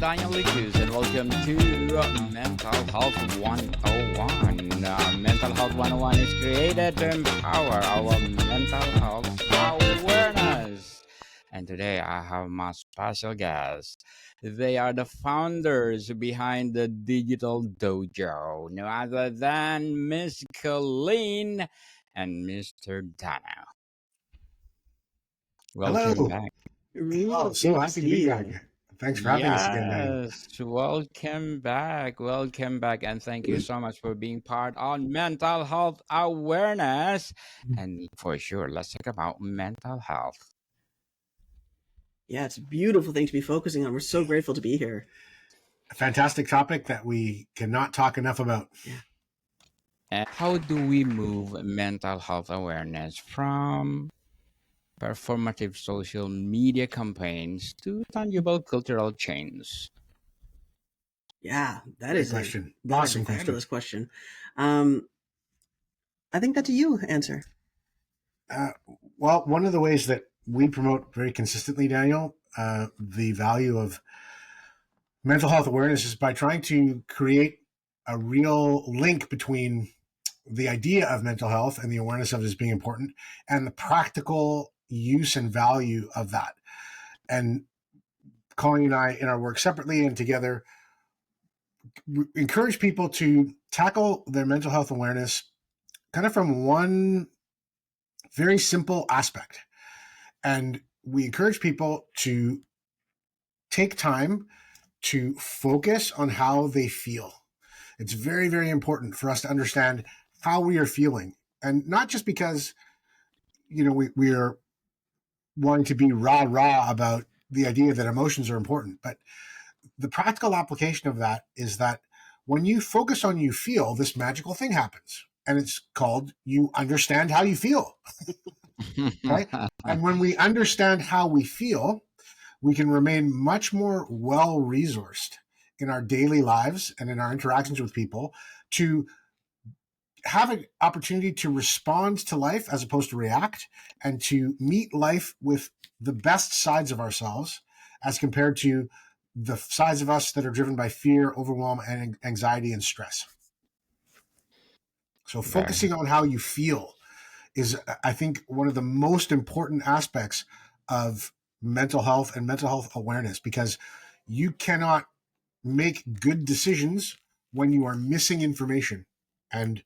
Daniel Lucas, and welcome to Mental Health 101. Mental Health 101 is created to empower our mental health awareness. And today I have my special guest. They are the founders behind the Digital Dojo, no other than Miss Colleen and Mr. Dana. Welcome Hello. back. Oh, Really so good to happy to be see back. you. Thanks for having us again, Daniel. Yes, welcome back. Welcome back. And thank you so much for being part on mental health awareness. And for sure, let's talk about mental health. Yeah, it's a beautiful thing to be focusing on. We're so grateful to be here. A fantastic topic that we cannot talk enough about. Yeah. And how do we move mental health awareness from performative social media campaigns to tangible cultural change? Yeah, that Great is question. that is a Awesome question. fabulous question. Um, I think that's a you answer. Uh, well, one of the ways that we promote very consistently, Daniel, the value of mental health awareness is by trying to create a real link between the idea of mental health and the awareness of it as being important and the practical use and value of that. And Colleen and I, in our work separately and together, encourage people to tackle their mental health awareness kind of from one very simple aspect. And we encourage people to take time to focus on how they feel. It's very, very important for us to understand how we are feeling. And not just because, we are wanting to be rah rah about the idea that emotions are important, but the practical application of that is that when you focus on you feel, this magical thing happens. And it's called you understand how you feel. Okay. And when we understand how we feel, we can remain much more well resourced in our daily lives and in our interactions with people to have an opportunity to respond to life as opposed to react, and to meet life with the best sides of ourselves as compared to the sides of us that are driven by fear, overwhelm, and anxiety and stress. So Very. focusing on how you feel is, I think, one of the most important aspects of mental health and mental health awareness, because you cannot make good decisions when you are missing information. And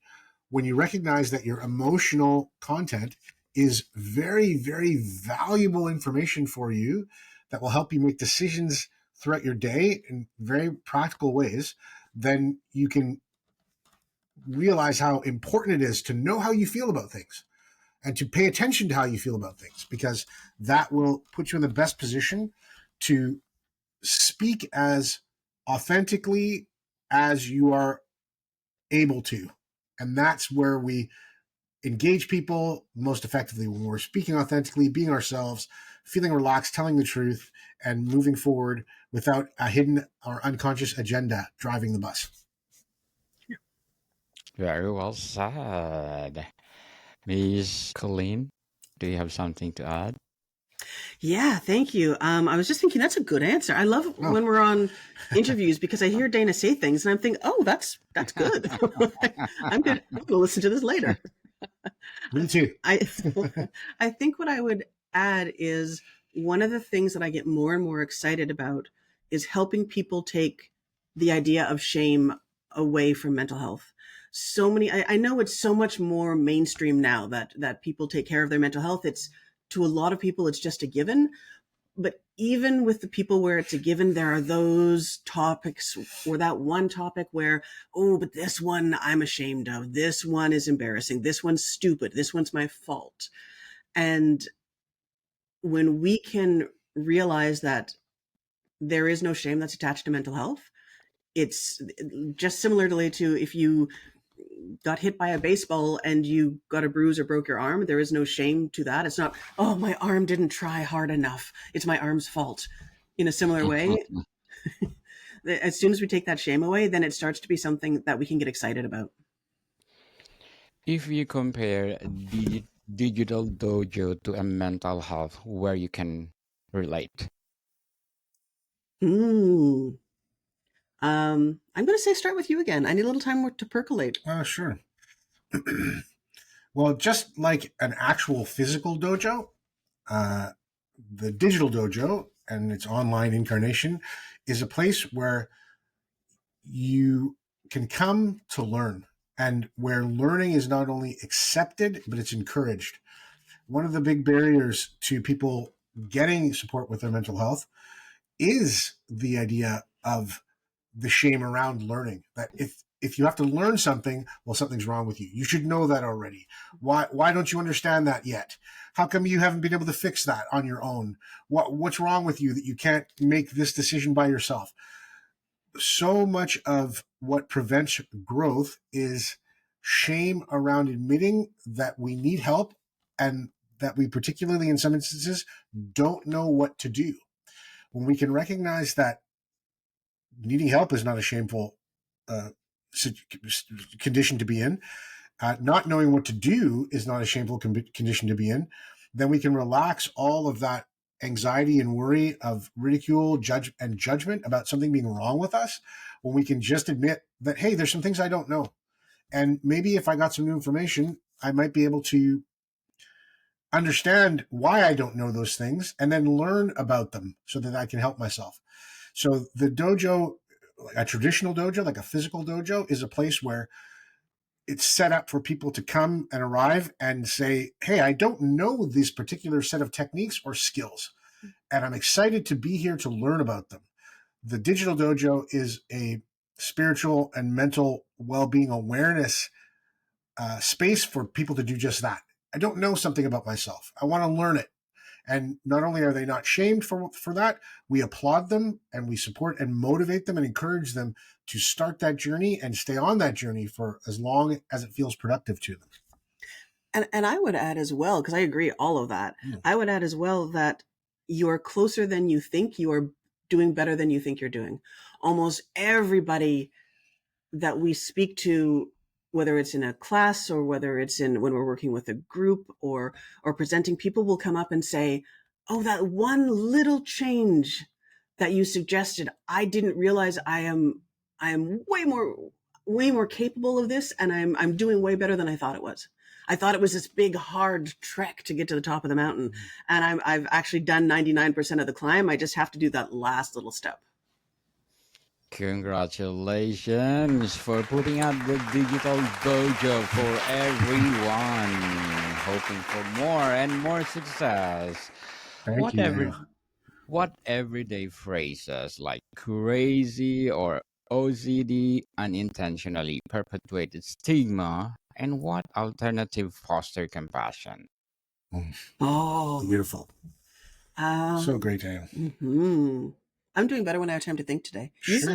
when you recognize that your emotional content is very, very valuable information for you that will help you make decisions throughout your day in very practical ways, then you can realize how important it is to know how you feel about things and to pay attention to how you feel about things, because that will put you in the best position to speak as authentically as you are able to. And that's where we engage people most effectively, when we're speaking authentically, being ourselves, feeling relaxed, telling the truth, and moving forward without a hidden or unconscious agenda driving the bus. Very well said. Miss Colleen, do you have something to add? Yeah, thank you. I was just thinking that's a good answer. I love Oh, when we're on interviews because I hear Dana say things and I'm thinking, oh, that's good. I'm good. I'm going to listen to this later. me too. I I think what I would add is one of the things that I get more and more excited about is helping people take the idea of shame away from mental health. So many, I know it's so much more mainstream now that people take care of their mental health. It's to a lot of people, it's just a given. But even with the people where it's a given, there are those topics or that one topic where, oh, but this one I'm ashamed of. This one is embarrassing. This one's stupid. This one's my fault. And when we can realize that there is no shame that's attached to mental health, it's just similarly to if you got hit by a baseball and you got a bruise or broke your arm, there is no shame to that. It's not, oh, my arm didn't try hard enough, it's my arm's fault. In a similar way, as soon as we take that shame away, then it starts to be something that we can get excited about. If you compare Digital Dojo to a mental health, where you can relate. Mm. I'm going to say start with you again. I need a little time to percolate. Sure. Well, just like an actual physical dojo, uh, the digital dojo and its online incarnation is a place where you can come to learn, and where learning is not only accepted, but it's encouraged. One of the big barriers to people getting support with their mental health is the idea of the shame around learning. That if you have to learn something, well, something's wrong with you. You should know that already. Why don't you understand that yet? How come you haven't been able to fix that on your own? What's wrong with you that you can't make this decision by yourself? So much of what prevents growth is shame around admitting that we need help, and that we, particularly in some instances, don't know what to do. When we can recognize that needing help is not a shameful uh, condition to be in, not knowing what to do is not a shameful condition to be in, then we can relax all of that anxiety and worry of ridicule, judgment about something being wrong with us, when we can just admit that, hey, there's some things I don't know. And maybe if I got some new information, I might be able to understand why I don't know those things and then learn about them so that I can help myself. So the dojo, a traditional dojo, like a physical dojo, is a place where it's set up for people to come and arrive and say, hey, I don't know this particular set of techniques or skills, and I'm excited to be here to learn about them. The digital dojo is a spiritual and mental well-being awareness space for people to do just that. I don't know something about myself. I want to learn it. And not only are they not shamed for that, we applaud them and we support and motivate them and encourage them to start that journey and stay on that journey for as long as it feels productive to them. And I would add as well, because I agree all of that. I would add as well that you're closer than you think. You are doing better than you think you're doing. Almost everybody that we speak to, whether it's in a class or whether it's in when we're working with a group or presenting, people will come up and say, oh, that one little change that you suggested, I didn't realize I am way more capable of this, and I'm doing way better than I thought it was. I thought it was this big hard trek to get to the top of the mountain, and I've actually done 99% of the climb. I just have to do that last little step. Congratulations for putting out the digital dojo for everyone. Hoping for more and more success. Thank What you, every Daniel. what everyday phrases like crazy or OCD unintentionally perpetuated stigma, and what alternative foster compassion? Oh, Beautiful. So great, Daniel. I'm doing better when I have time to think today. Sure.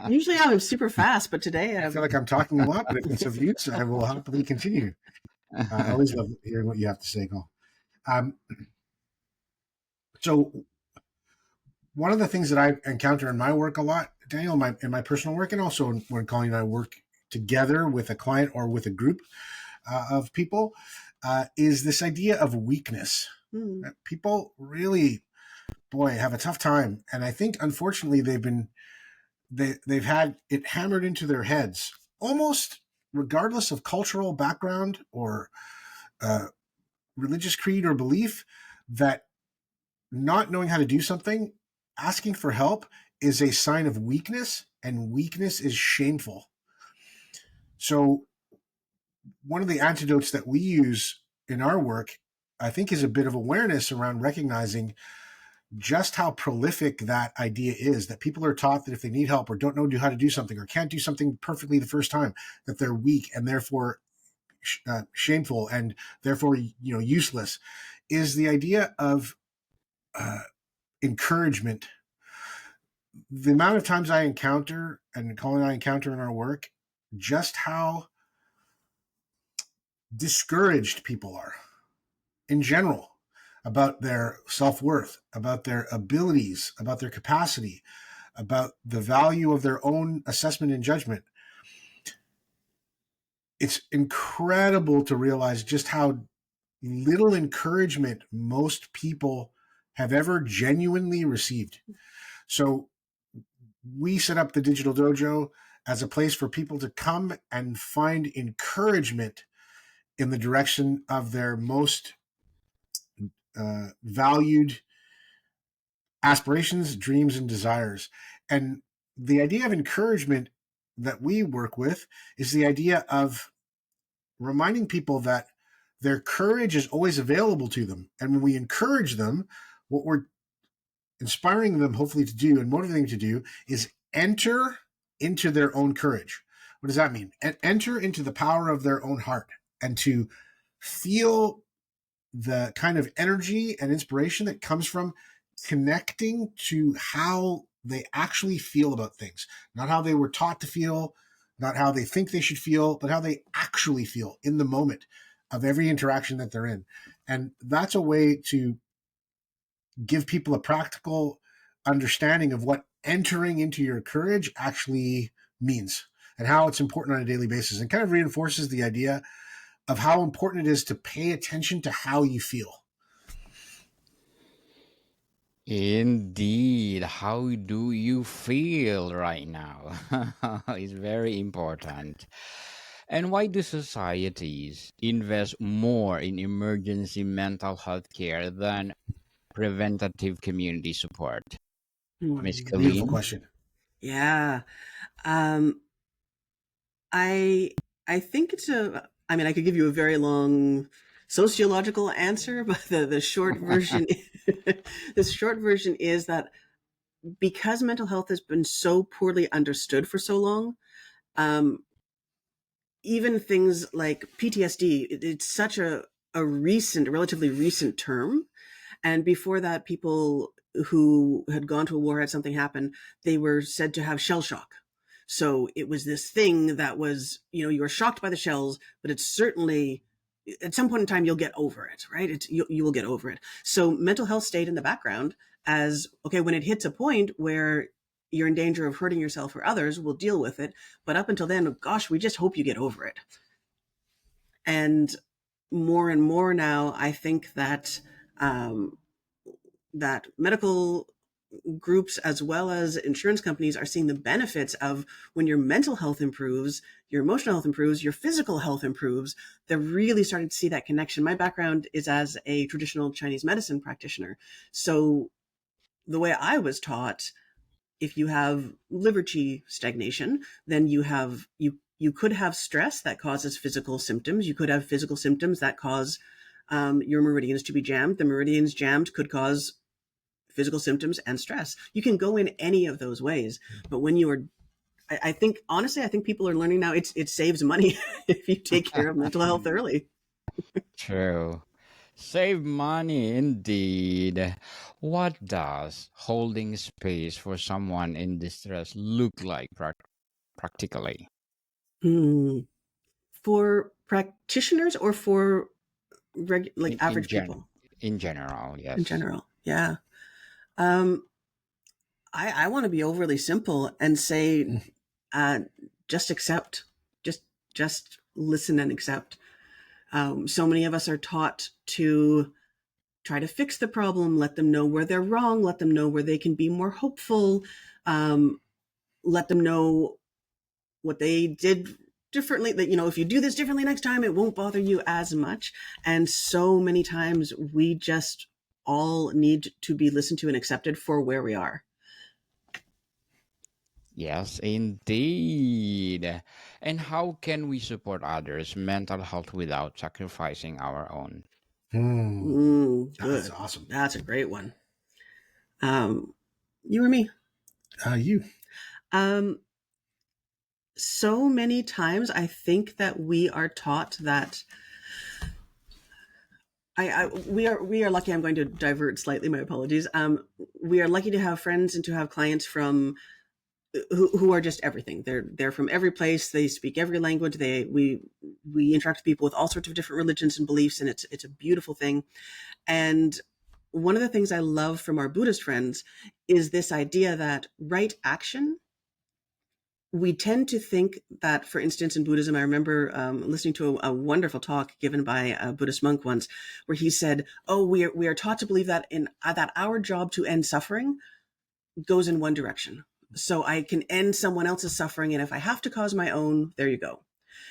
Usually I'm super fast, but today I feel like I'm talking a lot, but if it's of use, I will happily continue. I always love hearing what you have to say, Cole. So one of the things that I encounter in my work a lot, Daniel, in my personal work, and also when Colleen and I work together with a client or with a group of people, is this idea of weakness. People really, boy, have a tough time, and I think unfortunately they've had it hammered into their heads, almost regardless of cultural background or religious creed or belief, that not knowing how to do something, asking for help, is a sign of weakness, and weakness is shameful. So one of the antidotes that we use in our work, I think, is a bit of awareness around recognizing just how prolific that idea is, that people are taught that if they need help or don't know how to do something or can't do something perfectly the first time, that they're weak and therefore shameful and therefore useless, is the idea of encouragement. The amount of times I encounter, and Colin and I encounter in our work, just how discouraged people are in general about their self-worth, about their abilities, about their capacity, about the value of their own assessment and judgment. It's incredible to realize just how little encouragement most people have ever genuinely received. So we set up the Digital Dojo as a place for people to come and find encouragement in the direction of their most valued aspirations, dreams, and desires. And the idea of encouragement that we work with is the idea of reminding people that their courage is always available to them. And when we encourage them, what we're inspiring them hopefully to do and motivating them to do is enter into their own courage. What does that mean? And enter into the power of their own heart and to feel the kind of energy and inspiration that comes from connecting to how they actually feel about things, not how they were taught to feel, not how they think they should feel, but how they actually feel in the moment of every interaction that they're in. And that's a way to give people a practical understanding of what entering into your courage actually means and how it's important on a daily basis, and kind of reinforces the idea of how important it is to pay attention to how you feel. Indeed, how do you feel right now? It's very important. And why do societies invest more in emergency mental health care than preventative community support? Miss Beautiful Colleen? question. Yeah. Um, I I think it's I mean, I could give you a very long sociological answer, but the short version the short version is that because mental health has been so poorly understood for so long, um, even things like PTSD, it's such a relatively recent term. And before that, people who had gone to a war, had something happen, they were said to have shell shock. So it was this thing that was, you were shocked by the shells, but it's certainly at some point in time you'll get over it, right? You will get over it. So mental health stayed in the background as, okay, when it hits a point where you're in danger of hurting yourself or others, we'll deal with it. But up until then, gosh, we just hope you get over it. And more now, I think that that medical groups as well as insurance companies are seeing the benefits of when your mental health improves, your emotional health improves, your physical health improves. They're really starting to see that connection. My background is as a traditional Chinese medicine practitioner. So the way I was taught, if you have liver qi stagnation, then you could have stress that causes physical symptoms. You could have physical symptoms that cause your meridians to be jammed. The meridians jammed could cause physical symptoms and stress. You can go in any of those ways, but when you are, I think honestly, I think people are learning now. It saves money if you take care of mental health early. True. Save money indeed. What does holding space for someone in distress look like practically? Hmm. For practitioners or for like In, in, average gen- people in general, in yes. general? Yeah. Um, I want to be overly simple and say, uh, just accept, just just listen and accept. So many of us are taught to try to fix the problem, let them know where they're wrong, let them know where they can be more hopeful, um, let them know what they did differently, that, if you do this differently next time, it won't bother you as much. And so many times we just all need to be listened to and accepted for where we are. Yes, indeed. And how can we support others' mental health without sacrificing our own? That's Good. awesome. That's a great one. Um, you or me? You. Um, so many times I think that we are taught that we are lucky. I'm going to divert slightly. My apologies. We are lucky to have friends and to have clients from who are just everything. They're from every place. They speak every language. We interact with people with all sorts of different religions and beliefs, and it's a beautiful thing. And one of the things I love from our Buddhist friends is this idea that right action, we tend to think that, for instance, in Buddhism, I remember listening to a wonderful talk given by a Buddhist monk once, where he said, "Oh, we are taught to believe that that our job to end suffering goes in one direction, so I can end someone else's suffering. And if I have to cause my own, there you go.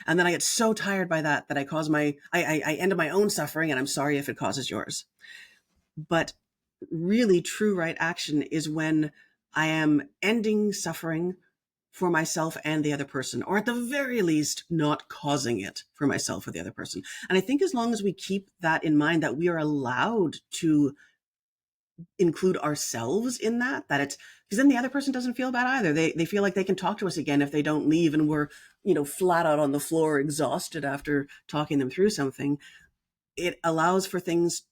And then I get so tired by that I end my own suffering, and I'm sorry if it causes yours. But really true right action is when I am ending suffering for myself and the other person, or at the very least, not causing it for myself or the other person. And I think as long as we keep that in mind, that we are allowed to include ourselves in that it's because then the other person doesn't feel bad either. They feel like they can talk to us again if they don't leave and we're, flat out on the floor, exhausted after talking them through something. It allows for things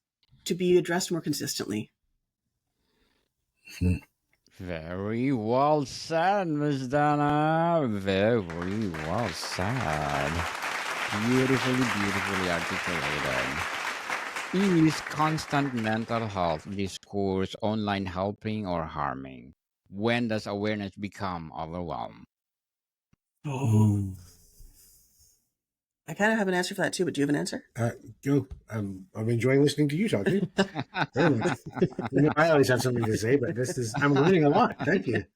to be addressed more consistently. Very well said, Miss Dana. Very well said. Beautifully articulated. Is constant mental health discourse online helping or harming? When does awareness become overwhelmed? Oh, I kind of have an answer for that too, but do you have an answer? Go. I'm enjoying listening to you talk. Very much. I always have something to say, but I'm learning a lot. Thank you.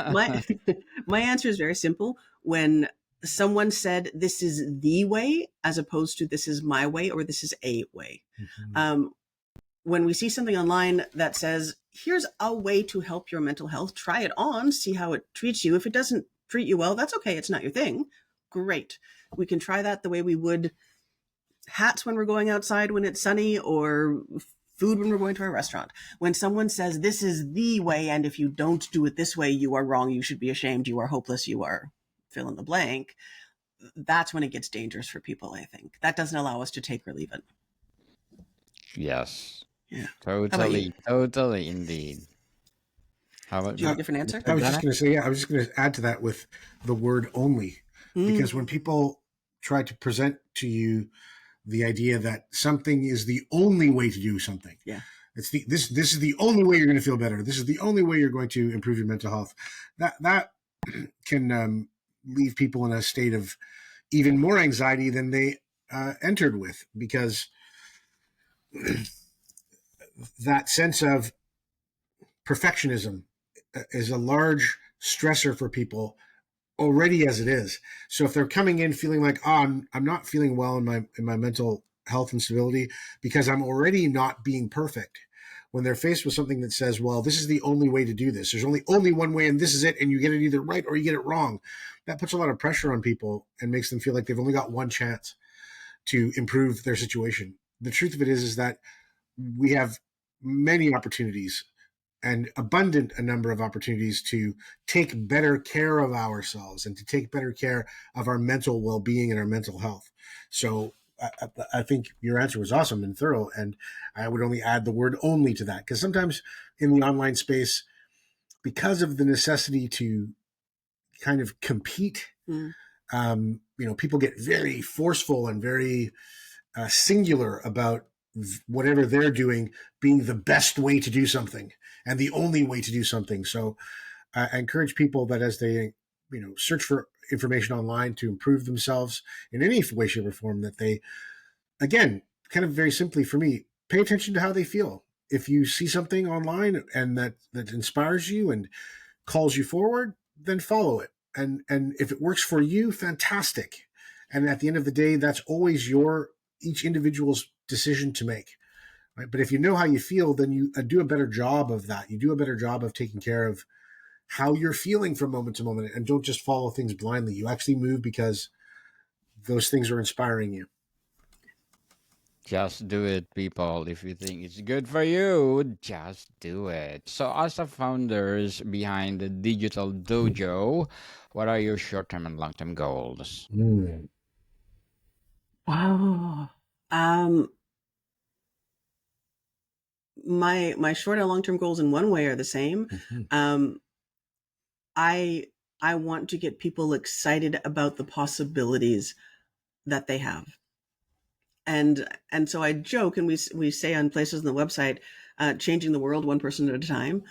My answer is very simple. When someone said this is the way, as opposed to this is my way or this is a way. Mm-hmm. When we see something online that says, here's a way to help your mental health, try it on, see how it treats you. If it doesn't treat you well, that's okay. It's not your thing. Great. We can try that the way we would hats when we're going outside when it's sunny, or food when we're going to a restaurant. When someone says this is the way, and if you don't do it this way, you are wrong, you should be ashamed, you are hopeless, you are fill in the blank, that's when it gets dangerous for people, I think. That doesn't allow us to take or leave it. Yes. Yeah. Totally, indeed. How about do you have a different answer? I was just going to say, I was just going to add to that with the word only, because when people try to present to you the idea that something is the only way to do something, this is the only way you're going to feel better, this is the only way you're going to improve your mental health, that can leave people in a state of even more anxiety than they entered with, because that sense of perfectionism is a large stressor for people already as it is. So if they're coming in feeling like, I'm not feeling well in my mental health and stability because I'm already not being perfect, when they're faced with something that says, well, this is the only way to do this, there's only one way and this is it, and you get it either right or you get it wrong, that puts a lot of pressure on people and makes them feel like they've only got one chance to improve their situation. The truth of it is that we have many opportunities, and abundant a number of opportunities, to take better care of ourselves and to take better care of our mental well-being and our mental health. So I think your answer was awesome and thorough, and I would only add the word only to that, because sometimes in the online space, because of the necessity to kind of compete, people get very forceful and very singular about whatever they're doing being the best way to do something and the only way to do something. So I encourage people that as they, search for information online to improve themselves in any way, shape, or form, that they, again, kind of very simply for me, pay attention to how they feel. If you see something online and that inspires you and calls you forward, then follow it. And if it works for you, fantastic. And at the end of the day, that's always each individual's decision to make, right? But if you know how you feel, then you do a better job of that. You do a better job of taking care of how you're feeling from moment to moment, and don't just follow things blindly. You actually move because those things are inspiring you. Just do it, people. If you think it's good for you, just do it. So, as the founders behind the Digital Dojo, what are your short-term and long-term goals? Wow. My short and long-term goals in one way are the same. I want to get people excited about the possibilities that they have. And so I joke, and we say on places on the website, changing the world one person at a time.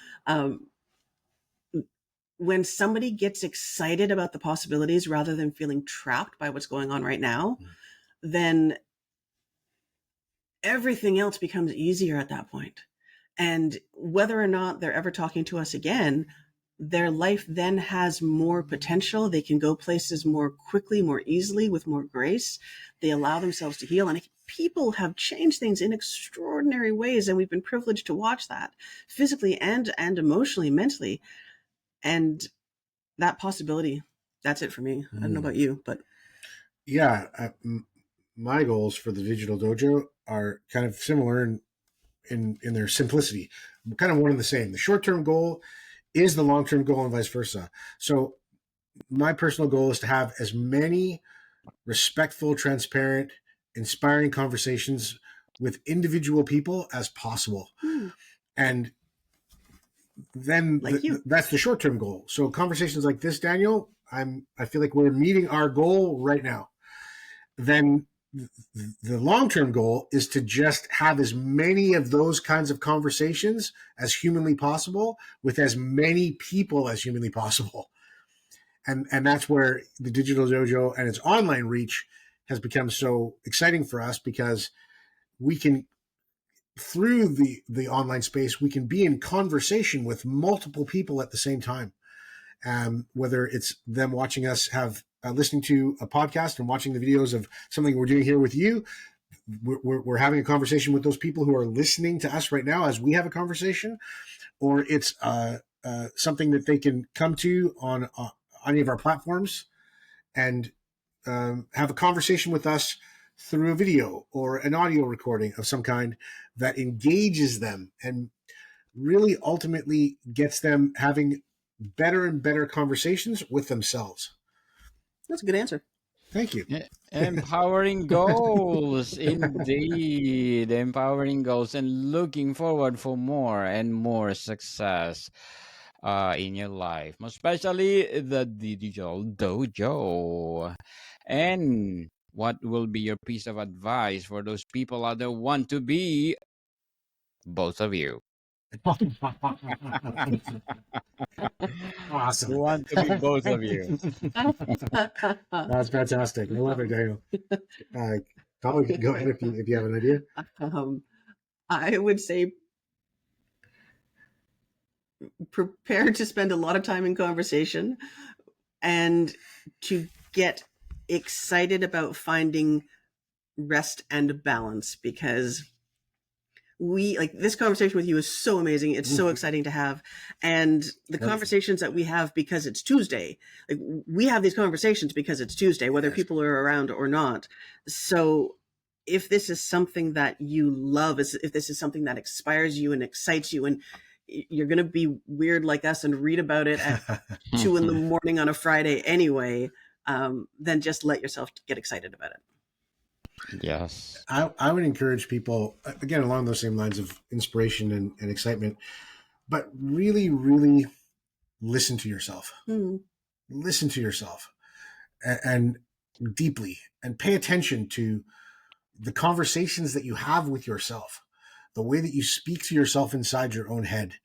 When somebody gets excited about the possibilities rather than feeling trapped by what's going on right now, then everything else becomes easier at that point. And whether or not they're ever talking to us again, their life then has more potential. They can go places more quickly, more easily, with more grace. They allow themselves to heal. And people have changed things in extraordinary ways. And we've been privileged to watch that physically and emotionally, mentally. And that possibility, that's it for me. I don't know about you, but Yeah. My goals for the digital dojo are kind of similar in their simplicity, kind of one and the same. The short-term goal is the long-term goal and vice versa. So my personal goal is to have as many respectful, transparent, inspiring conversations with individual people as possible. And then like you. that's the short-term goal. So conversations like this, Daniel, I feel like we're meeting our goal right now. Then the long-term goal is to just have as many of those kinds of conversations as humanly possible with as many people as humanly possible. And that's where the digital dojo and its online reach has become so exciting for us, because we can, through the online space, we can be in conversation with multiple people at the same time. Whether it's them watching us have listening to a podcast and watching the videos of something we're doing here with you, we're having a conversation with those people who are listening to us right now as we have a conversation, or it's something that they can come to on any of our platforms and have a conversation with us through a video or an audio recording of some kind that engages them and really ultimately gets them having better and better conversations with themselves. That's a good answer. Thank you. Empowering goals, indeed. Empowering goals, and looking forward for more and more success in your life, especially the digital dojo. And what will be your piece of advice for those people out there want to be both of you? Awesome. Who want to be both of you? That's fantastic. I love it, Daniel. Probably go ahead if you have an idea. I would say prepare to spend a lot of time in conversation and to get excited about finding rest and balance, because this conversation with you is so amazing. It's so exciting to have. And the conversations that we have because it's Tuesday, we have these conversations because it's Tuesday, whether people are around or not. So if this is something that you love, if this is something that inspires you and excites you, and you're going to be weird like us and read about it at 2 a.m. on a Friday anyway, then just let yourself get excited about it. Yes. I would encourage people, again, along those same lines of inspiration and excitement, but really, really listen to yourself. Listen to yourself and deeply, and pay attention to the conversations that you have with yourself, the way that you speak to yourself inside your own head.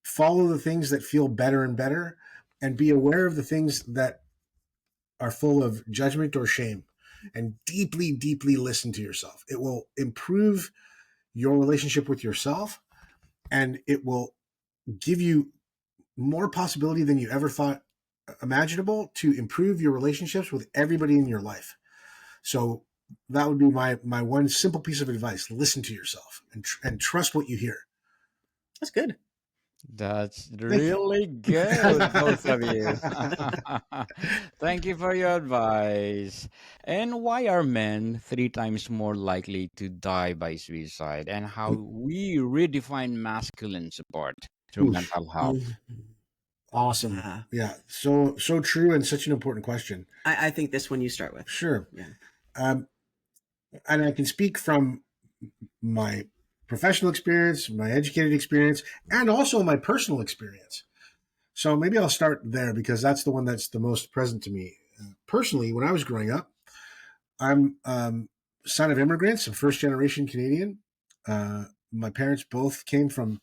Follow the things that feel better and better, and be aware of the things that are full of judgment or shame, and deeply, deeply listen to yourself. It will improve your relationship with yourself, and it will give you more possibility than you ever thought imaginable to improve your relationships with everybody in your life. So that would be my one simple piece of advice. Listen to yourself and trust what you hear. That's good. That's really good, both of you. Thank you for your advice. And why are men 3 times more likely to die by suicide? And how we redefine masculine support through mental health? Awesome. Yeah. So true, and such an important question. I think this one you start with. Sure. Yeah. And I can speak from my professional experience, my educated experience, and also my personal experience. So maybe I'll start there, because that's the one that's the most present to me. Personally, when I was growing up, I'm son of immigrants, a first-generation Canadian. My parents both came from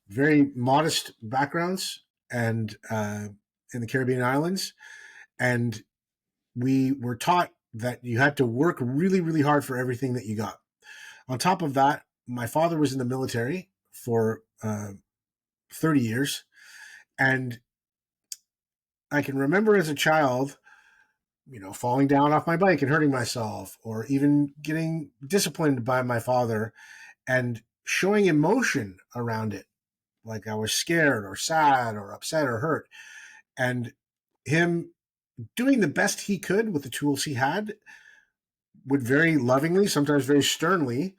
very modest backgrounds and in the Caribbean islands. And we were taught that you had to work really, really hard for everything that you got. On top of that, my father was in the military for 30 years. And I can remember as a child, falling down off my bike and hurting myself, or even getting disciplined by my father and showing emotion around it, like I was scared or sad or upset or hurt. And him doing the best he could with the tools he had would very lovingly, sometimes very sternly,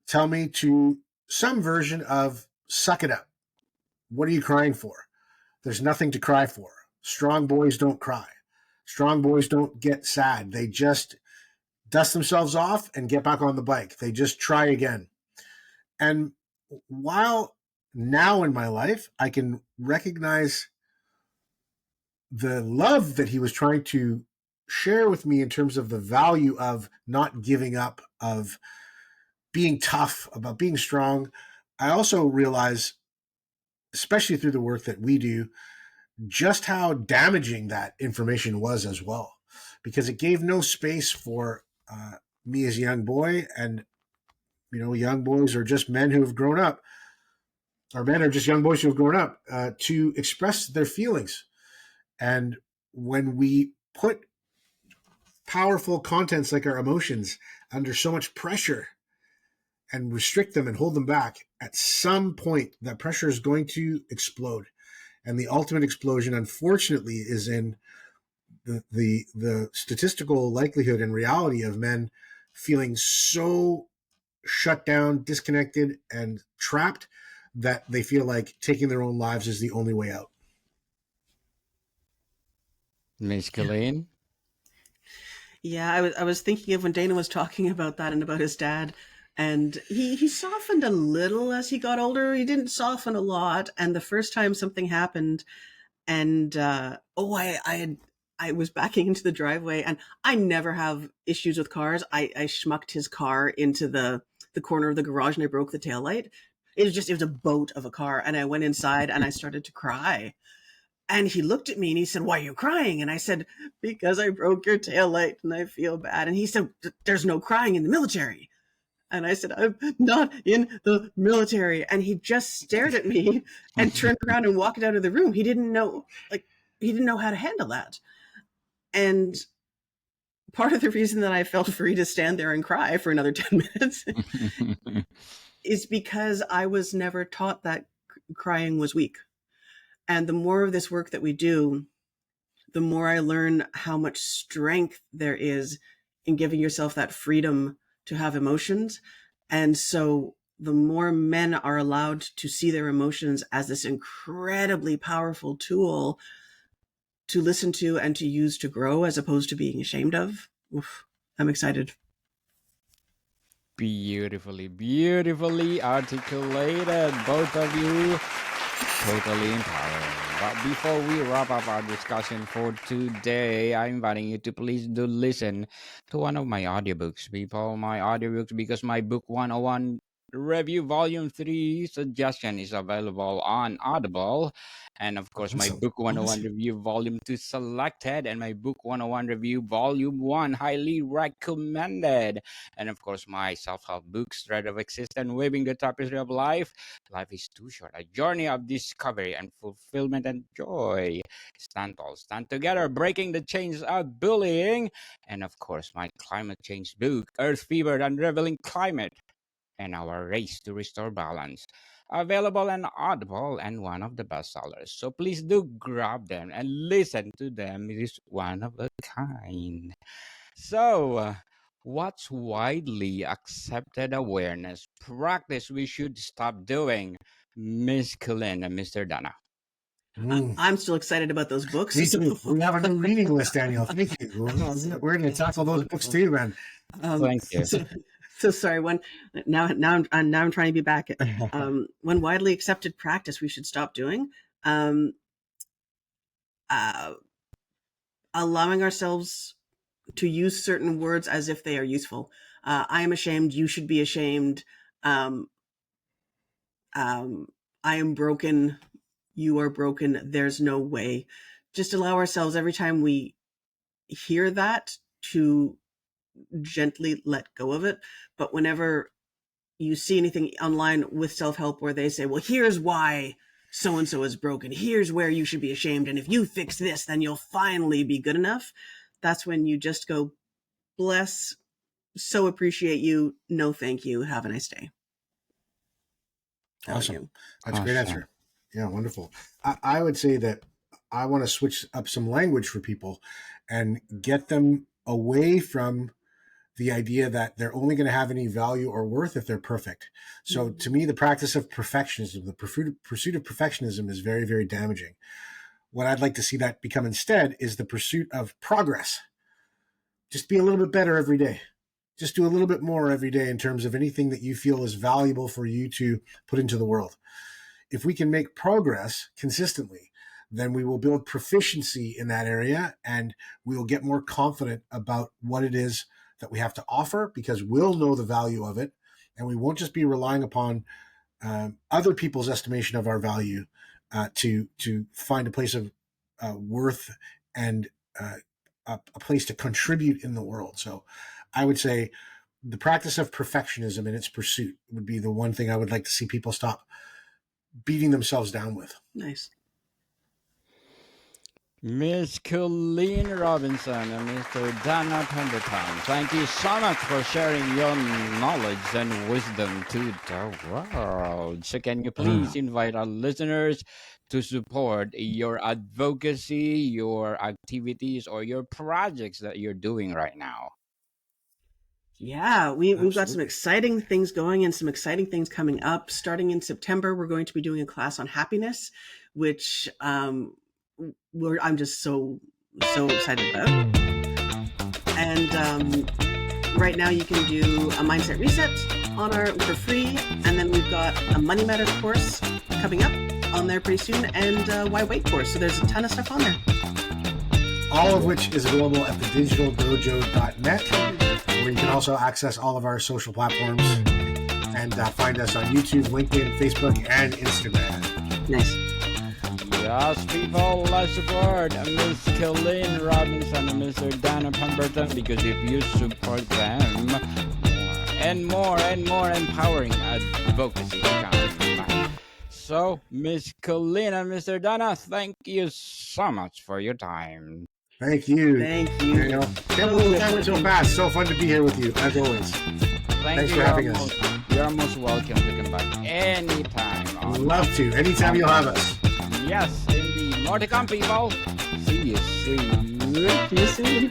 tell me to some version of suck it up. What are you crying for? There's nothing to cry for. Strong boys don't cry. Strong boys don't get sad. They just dust themselves off and get back on the bike. They just try again. And while now in my life, I can recognize the love that he was trying to share with me in terms of the value of not giving up, of being tough, about being strong, I also realize, especially through the work that we do, just how damaging that information was as well, because it gave no space for me as a young boy. And, young boys are just men who have grown up, or men are just young boys who have grown up to express their feelings. And when we put powerful contents like our emotions under so much pressure and restrict them and hold them back, at some point that pressure is going to explode. And the ultimate explosion, unfortunately, is in the statistical likelihood and reality of men feeling so shut down, disconnected, and trapped that they feel like taking their own lives is the only way out. Miss Colleen? Yeah, I was thinking of when Dana was talking about that and about his dad, and he softened a little as he got older. He didn't soften a lot, and the first time something happened, and I was backing into the driveway, and I never have issues with cars. I schmucked his car into the corner of the garage, and I broke the taillight. It was a boat of a car, and I went inside and I started to cry. And he looked at me and he said, "Why are you crying?" And I said, "Because I broke your taillight and I feel bad." And he said, "There's no crying in the military." And I said, "I'm not in the military." And he just stared at me and turned around and walked out of the room. He didn't know how to handle that. And part of the reason that I felt free to stand there and cry for another 10 minutes is because I was never taught that crying was weak. And the more of this work that we do, the more I learn how much strength there is in giving yourself that freedom to have emotions. And so the more men are allowed to see their emotions as this incredibly powerful tool to listen to and to use to grow, as opposed to being ashamed of, I'm excited. Beautifully articulated, both of you. Totally empowering. But before we wrap up our discussion for today, I'm inviting you to please do listen to one of my audiobooks, people. My audiobooks, because my book 101 Review Volume 3 suggestion is available on Audible. And of course, my book 101 Review Volume 2 selected, and my book 101 Review Volume 1 highly recommended. And of course, my self-help books, Thread of Existence, Weaving the Tapestry of Life. Life is too short. A journey of discovery and fulfillment and joy. Stand tall, stand together, breaking the chains of bullying. And of course, my climate change book, Earth Fever, Unraveling Climate and Our Race to Restore Balance. Available on Audible and one of the bestsellers. So please do grab them and listen to them. It is one of a kind. So, what's widely accepted awareness practice we should stop doing, Ms. Colleen and Mr.Dana? I'm still excited about those books. Me too. We have a new reading list, Daniel. Thank you. We're going to tackle those books too, man. Thank you. So sorry. Now I'm trying to be back. When widely accepted practice we should stop doing, allowing ourselves to use certain words as if they are useful. I am ashamed. You should be ashamed. I am broken. You are broken. There's no way. Just allow ourselves every time we hear that to gently let go of it. But whenever you see anything online with self-help where they say, well, here's why so-and-so is broken. Here's where you should be ashamed. And if you fix this, then you'll finally be good enough. That's when you just go, bless, so appreciate you. No, thank you. Have a nice day. Awesome. That's a great answer. Yeah, wonderful. I would say that I want to switch up some language for people and get them away from the idea that they're only going to have any value or worth if they're perfect. So to me, the practice of perfectionism, the pursuit of perfectionism is very, very damaging. What I'd like to see that become instead is the pursuit of progress. Just be a little bit better every day. Just do a little bit more every day in terms of anything that you feel is valuable for you to put into the world. If we can make progress consistently, then we will build proficiency in that area, and we will get more confident about what it is that we have to offer, because we'll know the value of it, and we won't just be relying upon other people's estimation of our value to find a place of worth and a place to contribute in the world. So I would say the practice of perfectionism in its pursuit would be the one thing I would like to see people stop beating themselves down with. Nice. Miss Colleen Robinson and Mr. Dana Pemberton, thank you so much for sharing your knowledge and wisdom to the world. So can you please invite our listeners to support your advocacy, your activities, or your projects that you're doing right now? Yeah, we've got some exciting things going and some exciting things coming up. Starting in September, we're going to be doing a class on happiness, which I'm just so excited about. And right now you can do a mindset reset for free, and then we've got a Money Matters course coming up on there pretty soon, and a Why Wait course. So there's a ton of stuff on there. All of which is available at thedigitaldojo.net, where you can also access all of our social platforms and find us on YouTube, LinkedIn, Facebook, and Instagram. Nice. Yes, people, let's support Miss Colleen Robinson and Mr. Dana Pemberton, because if you support them, more and more empowering advocacy comes. So, Miss Colleen and Mr. Dana, thank you so much for your time. Thank you. Thank you. Daniel. Can't believe the time went so fast. So fun to be here with you, as always. Thanks for having us. You're most welcome to come back anytime. Love to. Anytime you'll have us. Yes, indeed. More to come, people. See you soon. See you soon.